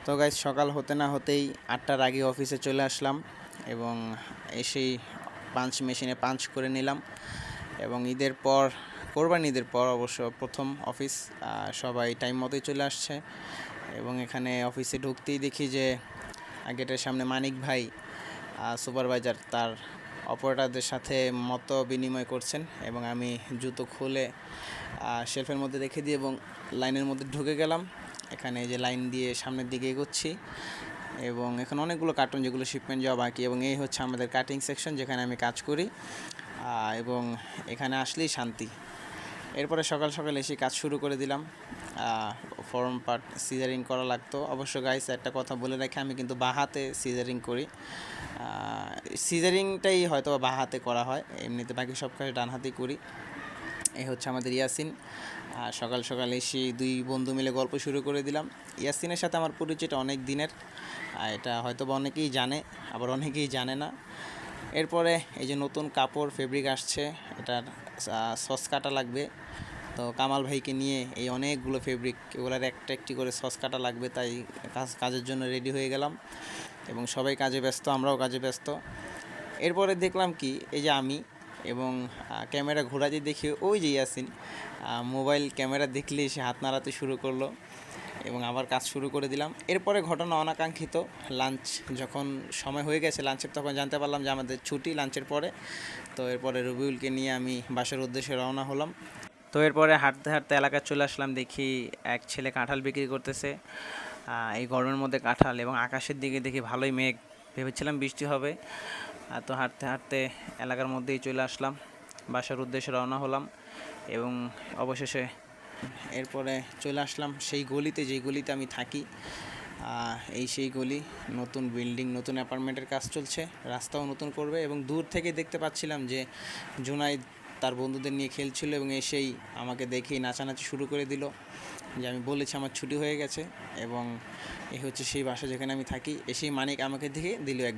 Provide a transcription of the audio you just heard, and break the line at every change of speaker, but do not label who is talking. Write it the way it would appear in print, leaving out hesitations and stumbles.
তো গাইজ সকাল হতে না হতেই 8টার আগে অফিসে চলে আসলাম এবং এসেই পাঞ্চ মেশিনে পাঞ্চ করে নিলাম। এবং কোরবানির পর অবশ্য প্রথম অফিস, সবাই টাইম মতোই চলে আসছে। এবং এখানে অফিসে ঢুকতেই দেখি যে গেটের সামনে মানিক ভাই সুপারভাইজার তার অপারেটরদের সাথে মত বিনিময় করছেন। এবং আমি জুতো খুলে শেলফের মধ্যে রেখে দিই এবং লাইনের মধ্যে ঢুকে গেলাম। এখানে যে লাইন দিয়ে সামনের দিকে এগোচ্ছি এবং এখানে অনেকগুলো কার্টুন যেগুলো শিপমেন্ট যাওয়া বাকি, এবং এই হচ্ছে আমাদের কাটিং সেকশন যেখানে আমি কাজ করি। এবং এখানে আসলেই শান্তি। এরপরে সকাল সকাল এসে কাজ শুরু করে দিলাম। ফর্ম পার্ট সিজারিং করা লাগতো। অবশ্য গাইস একটা কথা বলে রাখি, আমি কিন্তু বাঁ হাতে সিজারিং করি। সিজারিংটাই হয়তো বাঁ হাতে করা হয়, এমনিতে বাকি সব কাজ ডান হাতেই করি। এই হচ্ছে আমাদের ইয়াসিন। সকাল সকাল এসে দুই বন্ধু মিলে গল্প শুরু করে দিলাম। ইয়াসিনের সাথে আমার পরিচয়টা অনেক দিনের, এটা হয়তো বা অনেকেই জানে, আবার অনেকেই জানে না। এরপরে এই যে নতুন কাপড় ফেব্রিক আসছে, এটার সস কাটা লাগবে। তো কামাল ভাইকে নিয়ে এই অনেকগুলো ফেব্রিক, এগুলোর একটা একটি করে সস কাটা লাগবে, তাই কাজের জন্য রেডি হয়ে গেলাম এবং সবাই কাজে ব্যস্ত, আমরাও কাজে ব্যস্ত। এরপরে দেখলাম কি, এই যে আমি এবং ক্যামেরা ঘোরাতে দেখি ওই যে ইয়াসিন মোবাইল ক্যামেরা দেখলেই সে হাত নাড়াতে শুরু করলো এবং আবার কাজ শুরু করে দিলাম। এরপরে ঘটনা অনাকাঙ্ক্ষিত, লাঞ্চ যখন সময় হয়ে গেছে লাঞ্চের, তখন জানতে পারলাম যে আমাদের ছুটি লাঞ্চের পরে। তো এরপরে রবিউলকে নিয়ে আমি বাসার উদ্দেশ্যে রওনা হলাম। তো এরপরে হাঁটতে হাঁটতে এলাকায় চলে আসলাম, দেখি এক ছেলে কাঁঠাল বিক্রি করতেছে। এই গরমের মধ্যে কাঁঠাল, এবং আকাশের দিকে দেখি ভালোই মেঘ, ভেবেছিলাম বৃষ্টি হবে। তো হাঁটতে হাঁটতে এলাকার মধ্যেই চলে আসলাম, বাসার উদ্দেশ্যে রওনা হলাম এবং অবশেষে এরপরে চলে আসলাম সেই গলিতে, যেই গলিতে আমি থাকি। সেই গলি, নতুন বিল্ডিং, নতুন অ্যাপার্টমেন্টের কাজ চলছে, রাস্তাও নতুন করবে। এবং দূর থেকে দেখতে পাচ্ছিলাম যে জুনাইদ তার বন্ধুদের নিয়ে খেলছিল এবং এসেই আমাকে দেখেই নাচানাচি শুরু করে দিল যে আমি বলেছি আমার ছুটি হয়ে গেছে। এবং এই হচ্ছে সেই বাসা যেখানে আমি থাকি। এসেই মানিক আমাকে দেখে দিল এক